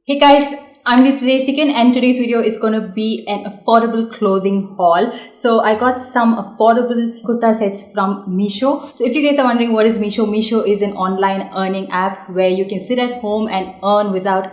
Hey guys, I'm Desikan and today's video is going to be an affordable clothing haul. So I got some affordable kurta sets from Meesho. So if you guys are wondering what is Meesho, Meesho is an online earning app where you can sit at home and earn without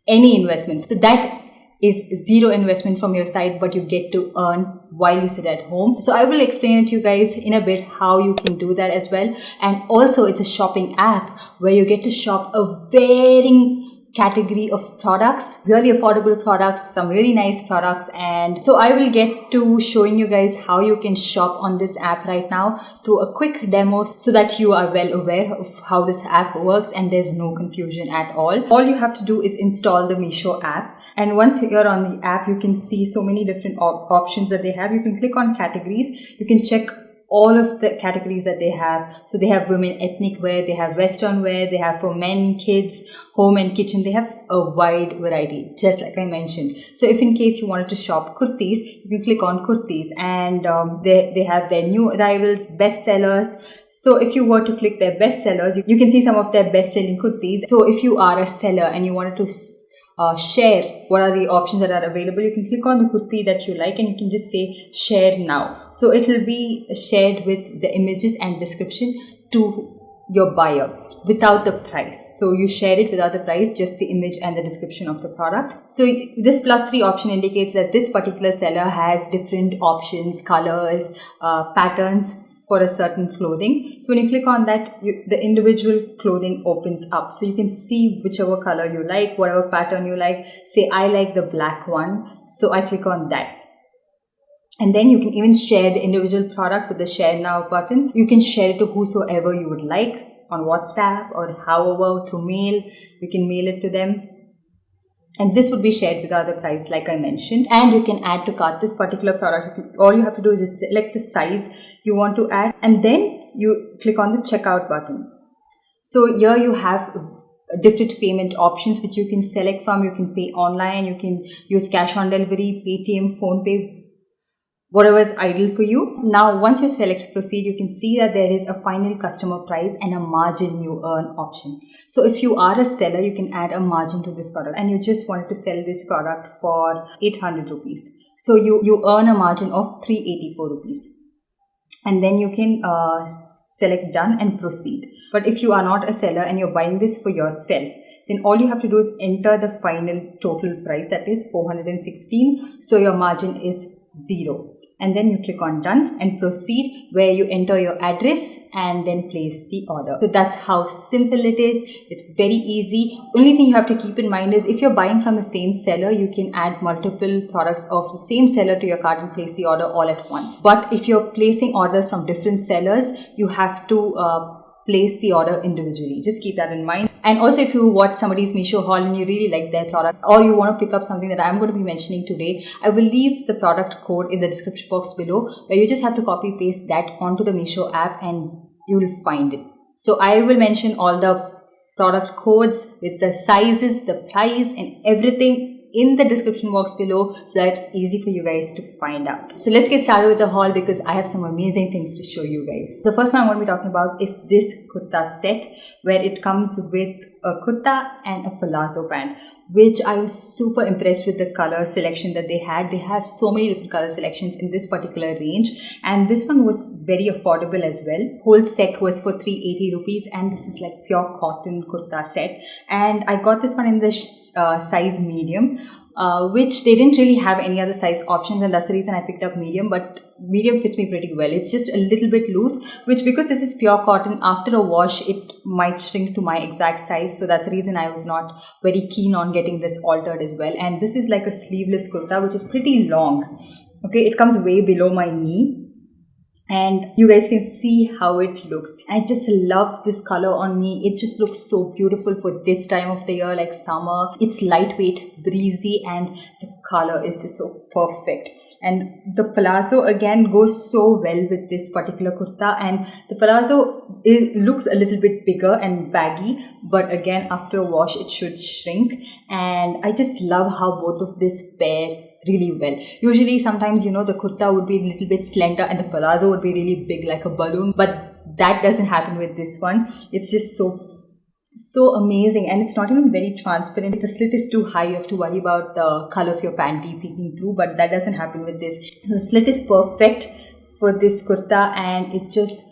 any investment. So that is zero investment from your side, but you get to earn while you sit at home. So I will explain it to you guys in a bit how you can do that as well. And also it's a shopping app where you get to shop a varying category of products, really affordable products, some really nice products. And so I will get to showing you guys how you can shop on this app right now through a quick demo so that you are well aware of how this app works and there's no confusion at all. All you have to do is install the Meesho app, and once you're on the app you can see so many different options that they have. You can click on categories, you can check all of the categories that they have. So they have women ethnic wear, they have western wear, they have for men, kids, home and kitchen. They have a wide variety, just like I mentioned. So if in case you wanted to shop kurtis, you can click on kurtis, and they have their new arrivals, bestsellers. So if you were to click their bestsellers, you can see some of their best selling kurtis. So if you are a seller and you wanted to share what are the options that are available, you can click on the kurti that you like and you can just say share now. So it will be shared with the images and description to your buyer without the price. So you share it without the price, just the image and the description of the product. So this +3 option indicates that this particular seller has different options, colors, patterns for a certain clothing. So when you click on that, the individual clothing opens up. So you can see whichever color you like, whatever pattern you like. Say I like the black one, so I click on that. And then you can even share the individual product with the share now button. You can share it to whosoever you would like on WhatsApp or however through mail. You can mail it to them. And this would be shared without the price, like I mentioned. And you can add to cart this particular product. All you have to do is just select the size you want to add, and then you click on the checkout button. So here you have different payment options which you can select from. You can pay online, you can use cash on delivery, Paytm, PhonePe, whatever is ideal for you. Now, once you select proceed, you can see that there is a final customer price and a margin you earn option. So if you are a seller, you can add a margin to this product and you just wanted to sell this product for 800 rupees. So you earn a margin of 384 rupees. And then you can select done and proceed. But if you are not a seller and you're buying this for yourself, then all you have to do is enter the final total price, that is 416. So your margin is 0. And then you click on done and proceed, where you enter your address and then place the order. So that's how simple it is. It's very easy. Only thing you have to keep in mind is if you're buying from the same seller, you can add multiple products of the same seller to your cart and place the order all at once. But if you're placing orders from different sellers, you have to place the order individually. Just keep that in mind. And also if you watch somebody's Meesho haul and you really like their product, or you want to pick up something that I'm going to be mentioning today, I will leave the product code in the description box below, where you just have to copy paste that onto the Meesho app and you will find it. So I will mention all the product codes with the sizes, the price and everything in the description box below, so that it's easy for you guys to find out. So let's get started with the haul because I have some amazing things to show you guys. The first one I'm going to be talking about is this kurta set, where it comes with a kurta and a palazzo pant, which I was super impressed with the color selection that they had. They have so many different color selections in this particular range, and this one was very affordable as well. Whole set was for 380 rupees, and this is like pure cotton kurta set, and I got this one in the size medium, which they didn't really have any other size options, and that's the reason I picked up medium. But medium fits me pretty well. It's just a little bit loose, which because this is pure cotton, after a wash it might shrink to my exact size, so that's the reason I was not very keen on getting this altered as well. And this is like a sleeveless kurta, which is pretty long. Okay, it comes way below my knee, and you guys can see how it looks. I just love this color on me. It just looks so beautiful for this time of the year, like summer. It's lightweight, breezy, and the color is just so perfect. And the palazzo again goes so well with this particular kurta, and the palazzo looks a little bit bigger and baggy, but again after a wash it should shrink. And I just love how both of this pair really well. Usually sometimes, you know, the kurta would be a little bit slender and the palazzo would be really big like a balloon, but that doesn't happen with this one. It's just so So amazing, and it's not even very transparent. If the slit is too high, you have to worry about the color of your panty peeking through, but that doesn't happen with this. The slit is perfect for this kurta, and it just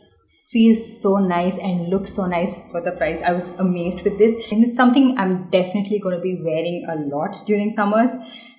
feels so nice and looks so nice for the price. I was amazed with this, and it's something I'm definitely going to be wearing a lot during summers.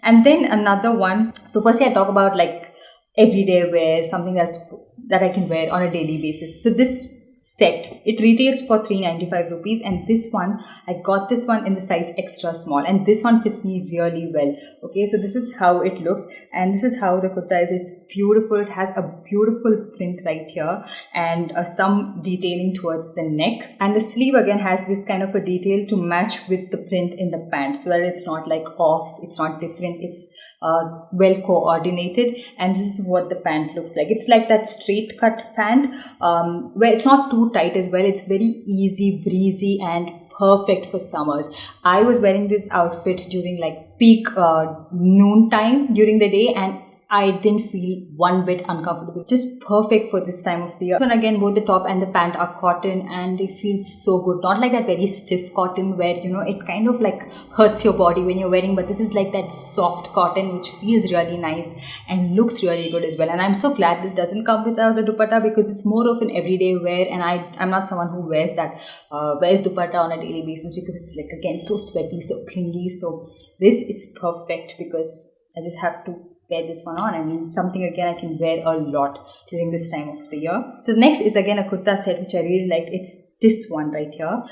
And then another one, so firstly I talk about like everyday wear, something that I can wear on a daily basis. So this set, it retails for 395 rupees, and this one, I got this one in the size extra small, and this one fits me really well. Okay, so this is how it looks, and this is how the kurta is. It's beautiful. It has a beautiful print right here, and some detailing towards the neck, and the sleeve again has this kind of a detail to match with the print in the pant, so that it's not like off, it's not different, it's well coordinated. And this is what the pant looks like. It's like that straight cut pant, where it's not too tight as well. It's very easy breezy and perfect for summers. I was wearing this outfit during like peak noon time during the day, and I didn't feel one bit uncomfortable. Just perfect for this time of the year. And again, both the top and the pant are cotton, and they feel so good. Not like that very stiff cotton where, you know, it kind of like hurts your body when you're wearing, but this is like that soft cotton which feels really nice and looks really good as well. And I'm so glad this doesn't come without a dupatta, because it's more of an everyday wear, and I'm not someone who wears dupatta on a daily basis, because it's like, again, so sweaty, so clingy. So this is perfect because I just have to wear this one on. I mean, something again I can wear a lot during this time of the year. So next is again a kurta set which I really liked. It's this one right here.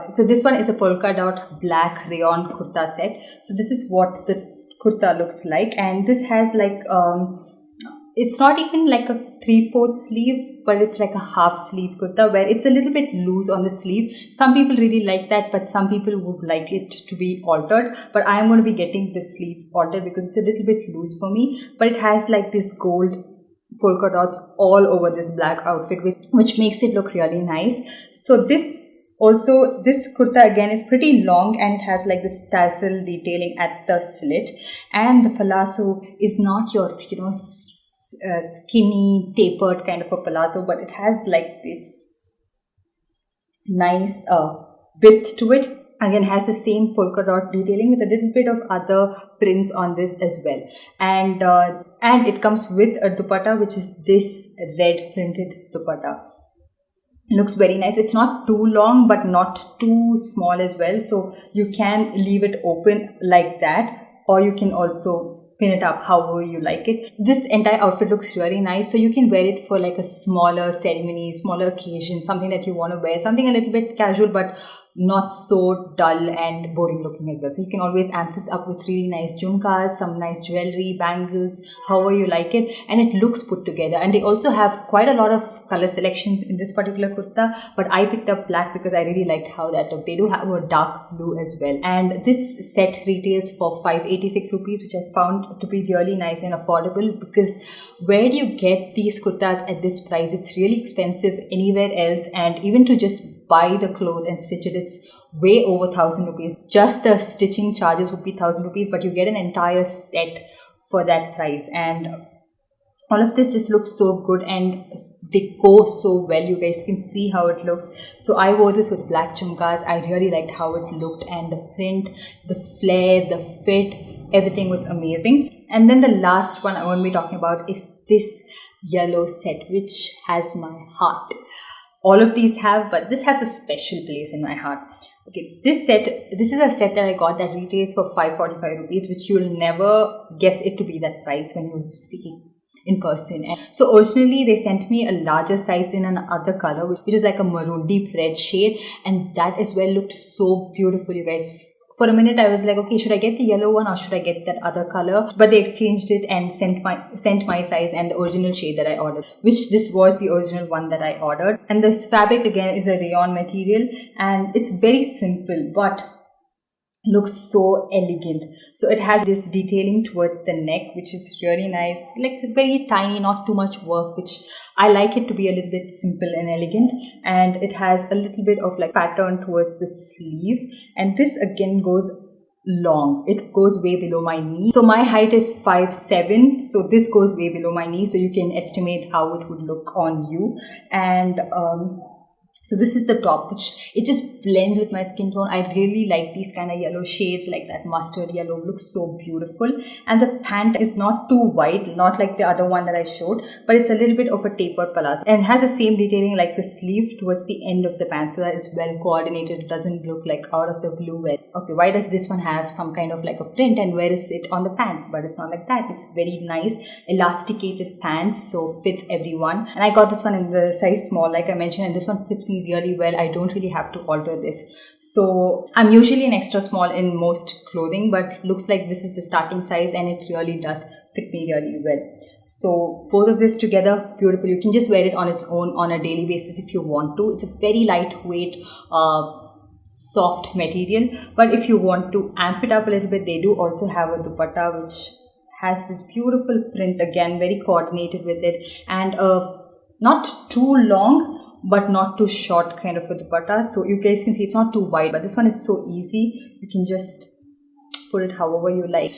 So this one is a polka dot black rayon kurta set. So this is what the kurta looks like, and this has like it's not even like a 3/4 sleeve, but it's like a half sleeve kurta where it's a little bit loose on the sleeve. Some people really like that, but some people would like it to be altered. But I am going to be getting the sleeve altered because it's a little bit loose for me. But it has like this gold polka dots all over this black outfit, which makes it look really nice. So this kurta again is pretty long, and it has like this tassel detailing at the slit, and the palazzo is not your, you know, skinny tapered kind of a palazzo, but it has like this nice width to it. Again, has the same polka dot detailing with a little bit of other prints on this as well, and it comes with a dupatta, which is this red printed dupatta. Looks very nice. It's not too long but not too small as well, so you can leave it open like that, or you can also pin it up however you like it. This entire outfit looks really nice, so you can wear it for like a smaller ceremony, smaller occasion, something that you want to wear, something a little bit casual but not so dull and boring looking as well. So you can always amp this up with really nice jhumkas, some nice jewelry, bangles, however you like it, and it looks put together. And they also have quite a lot of color selections in this particular kurta, but I picked up black because I really liked how that looked. They do have a dark blue as well, and this set retails for 586 rupees, which I found to be really nice and affordable, because where do you get these kurtas at this price? It's really expensive anywhere else, and even to just buy the cloth and stitch it, it's way over 1,000 rupees. Just the stitching charges would be 1,000 rupees, but you get an entire set for that price. And all of this just looks so good, and they go so well. You guys can see how it looks. So I wore this with black jhumkas. I really liked how it looked, and the print, the flare, the fit, everything was amazing. And then the last one I want to be talking about is this yellow set, which has my heart. All of these have, but this has a special place in my heart. Okay, this is a set that I got that retails for 545 rupees, which you'll never guess it to be that price when you see it in person. And so originally they sent me a larger size in another color, which is like a maroon deep red shade, and that as well looked so beautiful, you guys. For a minute I was like, okay, should I get the yellow one or should I get that other color? But they exchanged it and sent my size and the original shade that I ordered, which this was the original one that I ordered. And this fabric again is a rayon material, and it's very simple but looks so elegant. So it has this detailing towards the neck, which is really nice, like very tiny, not too much work, which I like it to be a little bit simple and elegant. And it has a little bit of like pattern towards the sleeve, and this again goes long. It goes way below my knee. So my height is 5'7", so this goes way below my knee, so you can estimate how it would look on you. And So this is the top, which it just blends with my skin tone. I really like these kind of yellow shades, like that mustard yellow looks so beautiful. And the pant is not too wide, not like the other one that I showed, but it's a little bit of a tapered palazzo and has the same detailing like the sleeve towards the end of the pant, so that it's well coordinated. It doesn't look like out of the blue. Okay, why does this one have some kind of like a print and where is it on the pant? But it's not like that. It's very nice elasticated pants, so fits everyone. And I got this one in the size small, like I mentioned, and this one fits me really well. I don't really have to alter this. So I'm usually an extra small in most clothing, but looks like this is the starting size and it really does fit me really well. So both of this together, beautiful. You can just wear it on its own on a daily basis if you want to. It's a very lightweight, soft material, but if you want to amp it up a little bit, they do also have a dupatta which has this beautiful print, again very coordinated with it, and not too long but not too short kind of a dupatta. So you guys can see it's not too wide, but this one is so easy. You can just put it however you like.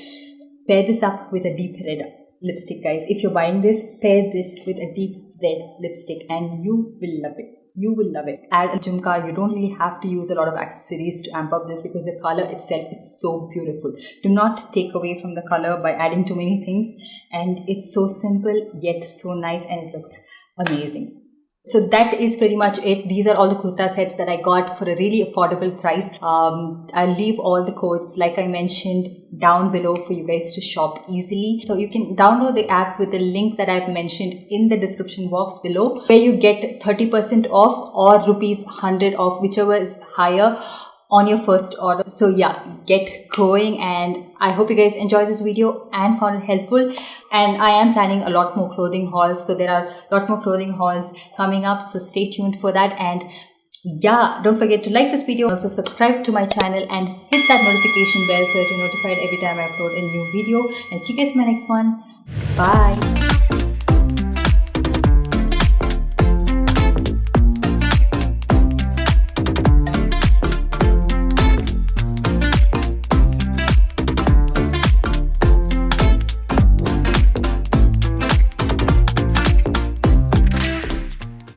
Pair this up with a deep red lipstick, guys. If you're buying this, pair this with a deep red lipstick and you will love it. You will love it. Add a jhumka. You don't really have to use a lot of accessories to amp up this because the color itself is so beautiful. Do not take away from the color by adding too many things, and it's so simple yet so nice and it looks amazing. So that is pretty much it. These are all the kurta sets that I got for a really affordable price. I'll leave all the codes, like I mentioned, down below for you guys to shop easily. So you can download the app with the link that I've mentioned in the description box below, where you get 30% off or rupees 100 off, whichever is higher, on your first order. So yeah, get going, and I hope you guys enjoyed this video and found it helpful. And I am planning a lot more clothing hauls, so there are a lot more clothing hauls coming up, so stay tuned for that. And yeah, don't forget to like this video, also subscribe to my channel and hit that notification bell so that you're notified every time I upload a new video. And see you guys in my next one. Bye.